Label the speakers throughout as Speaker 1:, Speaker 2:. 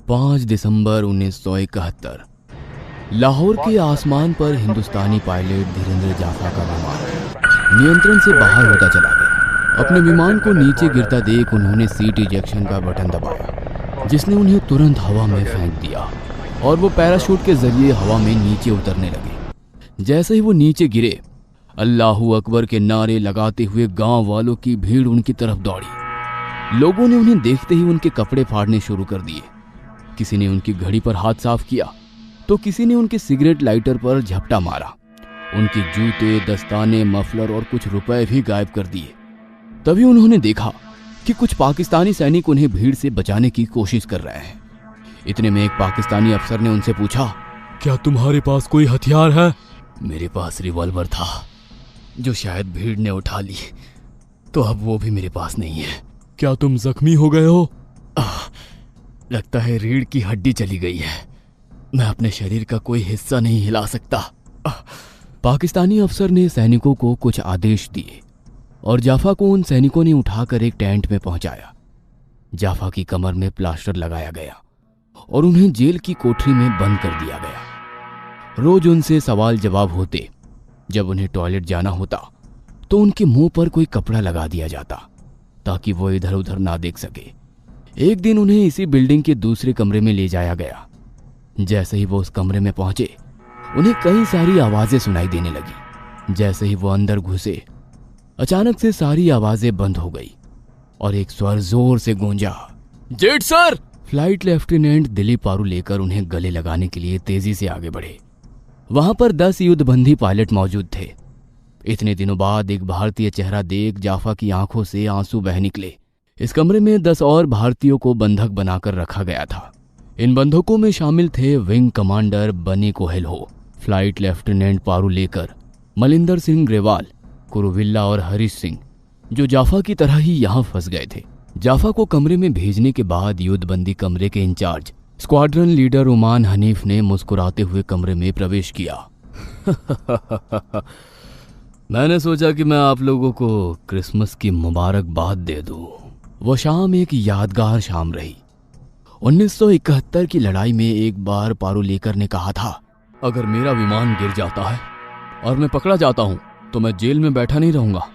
Speaker 1: 5 दिसंबर 1971 लाहौर के आसमान पर हिंदुस्तानी पायलट धीरेन्द्र जाफा का विमान नियंत्रण से बाहर होता चला गया। अपने विमान को नीचे गिरता देख उन्होंने सीट इजेक्शन का बटन दबाया, जिसने उन्हें तुरंत हवा में फेंक दिया और वो पैराशूट के जरिए हवा में नीचे उतरने लगे। जैसे ही वो नीचे गिरे, अल्लाहू अकबर के नारे लगाते हुए गांव वालों की भीड़ उनकी तरफ दौड़ी। लोगों ने उन्हें देखते ही उनके कपड़े फाड़ने शुरू कर दिए। किसी ने उनकी घड़ी पर हाथ साफ किया तो किसी ने उनके सिगरेट लाइटर पर झपटा मारा। उनके जूते, दस्ताने, मफलर और कुछ रुपए भी गायब कर दिए। तभी उन्होंने देखा कि कुछ पाकिस्तानी सैनिक उन्हें भीड़ से बचाने की कोशिश कर रहे हैं। इतने में एक पाकिस्तानी अफसर ने उनसे पूछा,
Speaker 2: क्या तुम्हारे पास कोई हथियार है?
Speaker 1: मेरे पास रिवॉल्वर था, जो शायद भीड़ ने उठा ली, तो अब वो भी मेरे पास नहीं है।
Speaker 2: क्या तुम जख्मी हो गए हो?
Speaker 1: लगता है रीढ़ की हड्डी चली गई है। मैं अपने शरीर का कोई हिस्सा नहीं हिला सकता। पाकिस्तानी अफसर ने सैनिकों को कुछ आदेश दिए और जाफा को उन सैनिकों ने उठाकर एक टेंट में पहुंचाया। जाफा की कमर में प्लास्टर लगाया गया और उन्हें जेल की कोठरी में बंद कर दिया गया। रोज उनसे सवाल जवाब होते। जब उन्हें टॉयलेट जाना होता तो उनके मुंह पर कोई कपड़ा लगा दिया जाता ताकि वो इधर उधर ना देख सके। एक दिन उन्हें इसी बिल्डिंग के दूसरे कमरे में ले जाया गया। जैसे ही वो उस कमरे में पहुंचे, उन्हें कई सारी आवाजें सुनाई देने लगी। जैसे ही वो अंदर घुसे, अचानक से सारी आवाजें बंद हो गई और एक स्वर जोर से गूंजा, jet sir. Flight lieutenant Dilip Paru लेकर उन्हें गले लगाने के लिए तेजी से आगे बढ़े। वहां पर 10 युद्धबंदी पायलट मौजूद थे। इतने दिनों बाद एक भारतीय चेहरा देख जाफा की आंखों से आंसू बह निकले। इस कमरे में 10 और भारतीयों को बंधक बनाकर रखा गया था। इन बंधकों में शामिल थे विंग कमांडर बनी कोहेलहो, फ्लाइट लेफ्टिनेंट पारू लेकर, मलिंदर सिंह ग्रेवाल, कुरुविल्ला और हरीश सिंह, जो जाफा की तरह ही यहां फंस गए थे। जाफा को कमरे में भेजने के बाद युद्धबंदी कमरे के इंचार्ज स्क्वाड्रन लीडर उमान हनीफ ने मुस्कुराते हुए कमरे में प्रवेश किया। मैंने सोचा कि मैं आप लोगों को क्रिसमस की मुबारकबाद दे दूं। वो शाम एक यादगार शाम रही। 1971 की लड़ाई में एक बार पारू लेकर ने कहा था, अगर मेरा विमान गिर जाता है और मैं पकड़ा जाता हूं तो मैं जेल में बैठा नहीं रहूंगा,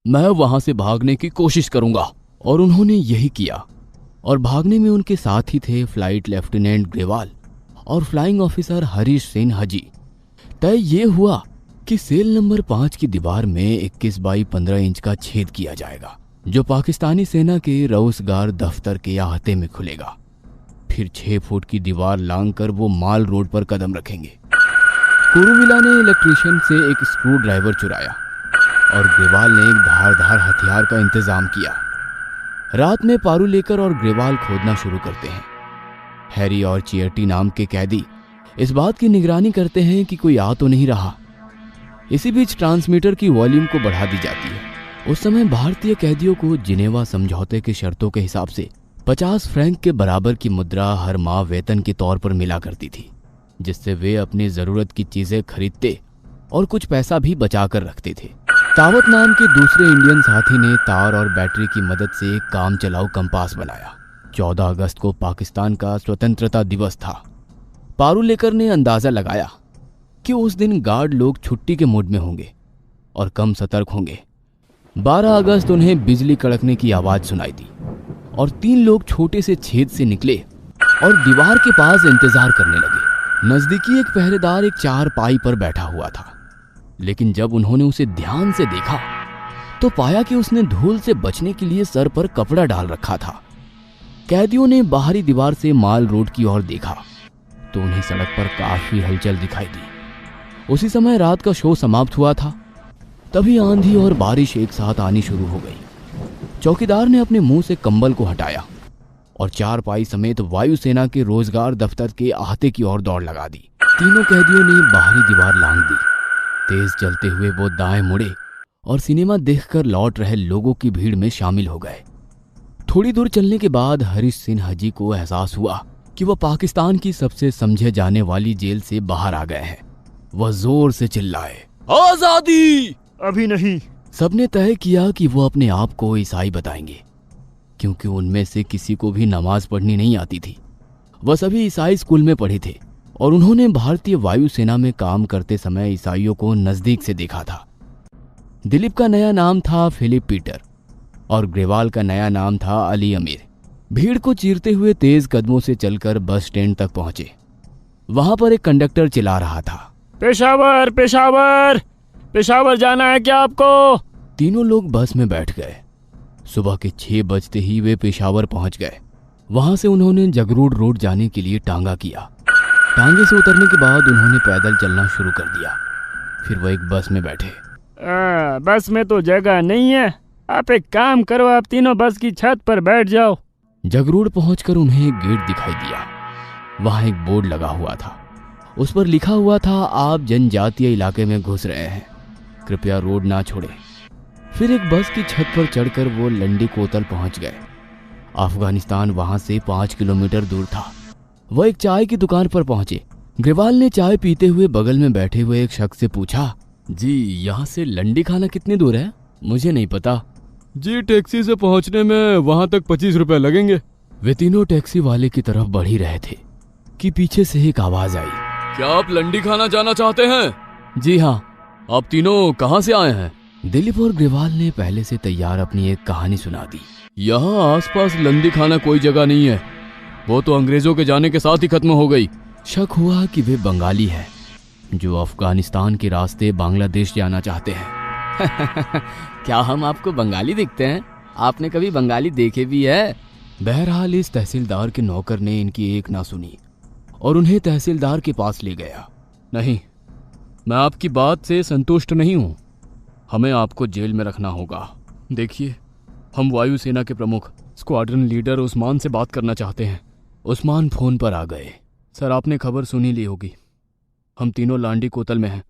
Speaker 1: मैं वहां से भागने की कोशिश करूंगा। और उन्होंने यही किया। और भागने में उनके साथ ही थे फ्लाइट लेफ्टिनेंट ग्रेवाल और फ्लाइंग ऑफिसर हरीश सिंह हाजी। तय ये हुआ कि सेल नंबर 5 की दीवार में 21 बाई 15 इंच का छेद किया जाएगा, जो पाकिस्तानी सेना के रऊसगार दफ्तर के अहाते में खुलेगा। फिर 6 फुट की दीवार लांघकर वो माल रोड पर कदम रखेंगे। कुरुविला ने इलेक्ट्रिशियन से एक स्क्रू ड्राइवर चुराया और ग्रेवाल ने एक धारदार हथियार का इंतजाम किया। रात में पारू लेकर और ग्रेवाल खोदना शुरू करते हैं। हैरी और चियर्टी नाम के कैदी इस बात की निगरानी करते हैं कि कोई आ तो नहीं रहा। इसी बीच ट्रांसमीटर की वॉल्यूम को बढ़ा दी जाती है। उस समय भारतीय कैदियों को जिनेवा समझौते के शर्तों के हिसाब से 50 फ्रैंक के बराबर की मुद्रा हर माह वेतन के तौर पर मिला करती थी, जिससे वे अपनी जरूरत की चीजें खरीदते और कुछ पैसा भी बचा कर रखते थे। तावत नाम के दूसरे इंडियन साथी ने तार और बैटरी की मदद से एक काम चलाऊ कंपास बनाया। 14 अगस्त को पाकिस्तान का स्वतंत्रता दिवस था। पारू लेकर ने अंदाजा लगाया कि उस दिन गार्ड लोग छुट्टी के मूड में होंगे और कम सतर्क होंगे। 12 अगस्त उन्हें बिजली कड़कने की आवाज सुनाई दी और 3 लोग छोटे से छेद से निकले और दीवार के पास इंतजार करने लगे। नजदीकी एक पहरेदार एक चारपाई पर बैठा हुआ था, लेकिन जब उन्होंने उसे ध्यान से देखा तो पाया कि उसने धूल से बचने के लिए सर पर कपड़ा डाल रखा था। कैदियों ने बाहरी दीवार से माल रोड की ओर देखा तो उन्हें सड़क पर काफी हलचल दिखाई दी। उसी समय रात का शो समाप्त हुआ था। तभी आंधी और बारिश एक साथ आनी शुरू हो गई। चौकीदार ने अपने मुंह से कंबल को हटाया और चारपाई समेत वायुसेना के रोजगार दफ्तर के अहाते की ओर दौड़ लगा दी। तीनों कैदियों ने बाहरी दीवार लांघ दी। तेज चलते हुए वो दाएं मुड़े और सिनेमा देखकर लौट रहे लोगों की भीड़ में शामिल हो गए। थोड़ी दूर चलने के बाद हरीश सिंह हाजी को एहसास हुआ कि वह पाकिस्तान की सबसे समझे जाने वाली जेल से बाहर आ गए हैं। वह जोर से चिल्लाए, आजादी!
Speaker 2: अभी नहीं।
Speaker 1: सबने तय किया कि वो अपने आप को ईसाई बताएंगे, क्योंकि उनमें से किसी को भी नमाज पढ़नी नहीं आती थी वह सभी ईसाई स्कूल में पढ़े थे और उन्होंने भारतीय वायुसेना में काम करते समय ईसाइयों को नजदीक से देखा था। दिलीप का नया नाम था फिलिप पीटर और ग्रेवाल का नया नाम था अली अमीर। भीड़ को चीरते हुए तेज कदमों से चलकर बस स्टैंड तक पहुंचे। वहां पर एक कंडक्टर चिल्ला रहा था,
Speaker 2: पेशावर पेशावर पेशावर जाना है क्या आपको?
Speaker 1: तीनों लोग बस में बैठ गए। सुबह के 6 बजते ही वे पेशावर पहुंच गए। वहां से उन्होंने जगरूड रोड जाने के लिए टांगा किया। टांगे से उतरने के बाद उन्होंने पैदल चलना शुरू कर दिया। फिर वह एक बस में बैठे।
Speaker 2: बस में तो जगह नहीं है, आप एक काम करो, आप तीनों बस की छत पर बैठ जाओ।
Speaker 1: जगरूड पहुंचकर उन्हें एक गेट दिखाई दिया। वहां एक बोर्ड लगा हुआ था। उस पर लिखा हुआ था, आप जनजातीय इलाके में घुस रहे हैं, कृपया रोड ना छोड़ें। फिर एक बस की छत पर चढ़कर वो लंडी कोतल पहुंच गए। अफगानिस्तान वहां से 5 किलोमीटर दूर था। वह एक चाय की दुकान पर पहुंचे। ग्रेवाल ने चाय पीते हुए बगल में बैठे हुए एक शख्स से पूछा, जी यहाँ से लंडी खाना कितनी दूर है? मुझे नहीं पता।
Speaker 2: जी टैक्सी से पहुंचने में वहां तक 25 रुपए लगेंगे।
Speaker 1: वे तीनों टैक्सी वाले की तरफ बढ़ ही रहे थे कि पीछे से एक आवाज आई,
Speaker 2: क्या आप लंडी खाना जाना चाहते हैं?
Speaker 1: जी हाँ।
Speaker 2: आप तीनों कहाँ से आए हैं?
Speaker 1: दिलीप और ग्रेवाल ने पहले से तैयार अपनी एक कहानी सुना दी।
Speaker 2: यहाँ आसपास लंडी खाना कोई जगह नहीं है, वो तो अंग्रेजों के जाने के साथ ही खत्म हो गई।
Speaker 1: शक हुआ कि वे बंगाली हैं जो अफगानिस्तान के रास्ते बांग्लादेश जाना चाहते हैं। क्या हम आपको बंगाली दिखते हैं? आपने कभी बंगाली देखे भी है? बहरहाल इस तहसीलदार के नौकर ने इनकी एक ना सुनी और उन्हें तहसीलदार के पास ले गया।
Speaker 2: नहीं, मैं आपकी बात से संतुष्ट नहीं हूँ, हमें आपको जेल में रखना होगा। देखिए, हम वायुसेना के प्रमुख स्क्वाड्रन लीडर उस्मान से बात करना चाहते हैं।
Speaker 1: उस्मान फोन पर आ गए।
Speaker 2: सर, आपने खबर सुनी ली होगी, हम तीनों लांडी कोतल में हैं,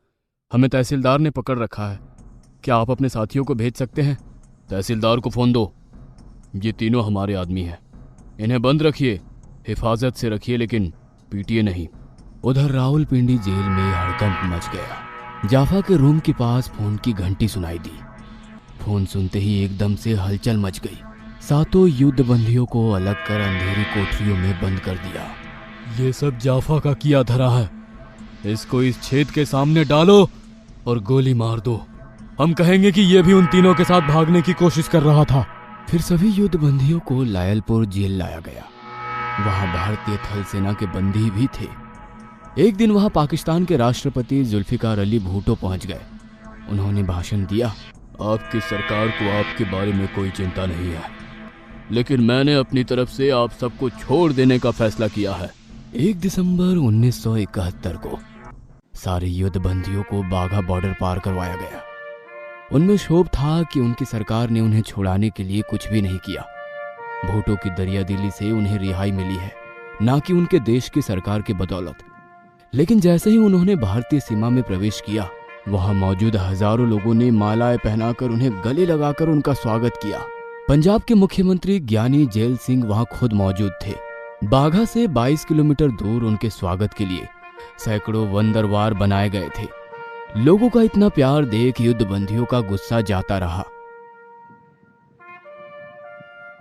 Speaker 2: हमें तहसीलदार ने पकड़ रखा है। क्या आप अपने साथियों को भेज सकते हैं? तहसीलदार को फ़ोन दो। ये तीनों हमारे आदमी हैं, इन्हें बंद रखिए, हिफाजत से रखिए, लेकिन पीटिए नहीं।
Speaker 1: उधर रावलपिंडी जेल में हड़कंप मच गया। जाफा के रूम के पास फोन की घंटी सुनाई दी। फोन सुनते ही एकदम से हलचल मच गई। सातों युद्ध बंदियों को अलग कर अंधेरी कोठरियों में बंद कर दिया।
Speaker 2: ये सब जाफा का किया धरा है, इसको इस छेद के सामने डालो और गोली मार दो। हम कहेंगे कि ये भी उन तीनों के साथ भागने की कोशिश कर रहा था।
Speaker 1: फिर सभी युद्ध बंदियों को लायलपुर जेल लाया गया। वहां भारतीय थल सेना के बंदी भी थे। एक दिन वहां पाकिस्तान के राष्ट्रपति जुल्फिकार अली भुट्टो पहुंच गए। उन्होंने भाषण दिया,
Speaker 2: आपकी सरकार को आपके बारे में कोई चिंता नहीं है, लेकिन मैंने अपनी तरफ से आप सबको छोड़ देने का फैसला किया है।
Speaker 1: 1 दिसंबर 1971 को सारे युद्ध बंदियों को बाघा बॉर्डर पार करवाया गया। उनमें क्षोभ था कि उनकी सरकार ने उन्हें छुड़ाने के लिए कुछ भी नहीं किया। भुट्टो की दरियादिली से उन्हें रिहाई मिली है, ना कि उनके देश की सरकार की बदौलत। लेकिन जैसे ही उन्होंने भारतीय सीमा में प्रवेश किया, वहां मौजूद हजारों लोगों ने मालाएं पहनाकर उन्हें गले लगाकर उनका स्वागत किया। पंजाब के मुख्यमंत्री ज्ञानी जैल सिंह वहां खुद मौजूद थे। बाघा से 22 किलोमीटर दूर उनके स्वागत के लिए सैकड़ों वंदरवार बनाए गए थे। लोगों का इतना प्यार देख युद्ध बंदियों का गुस्सा जाता रहा।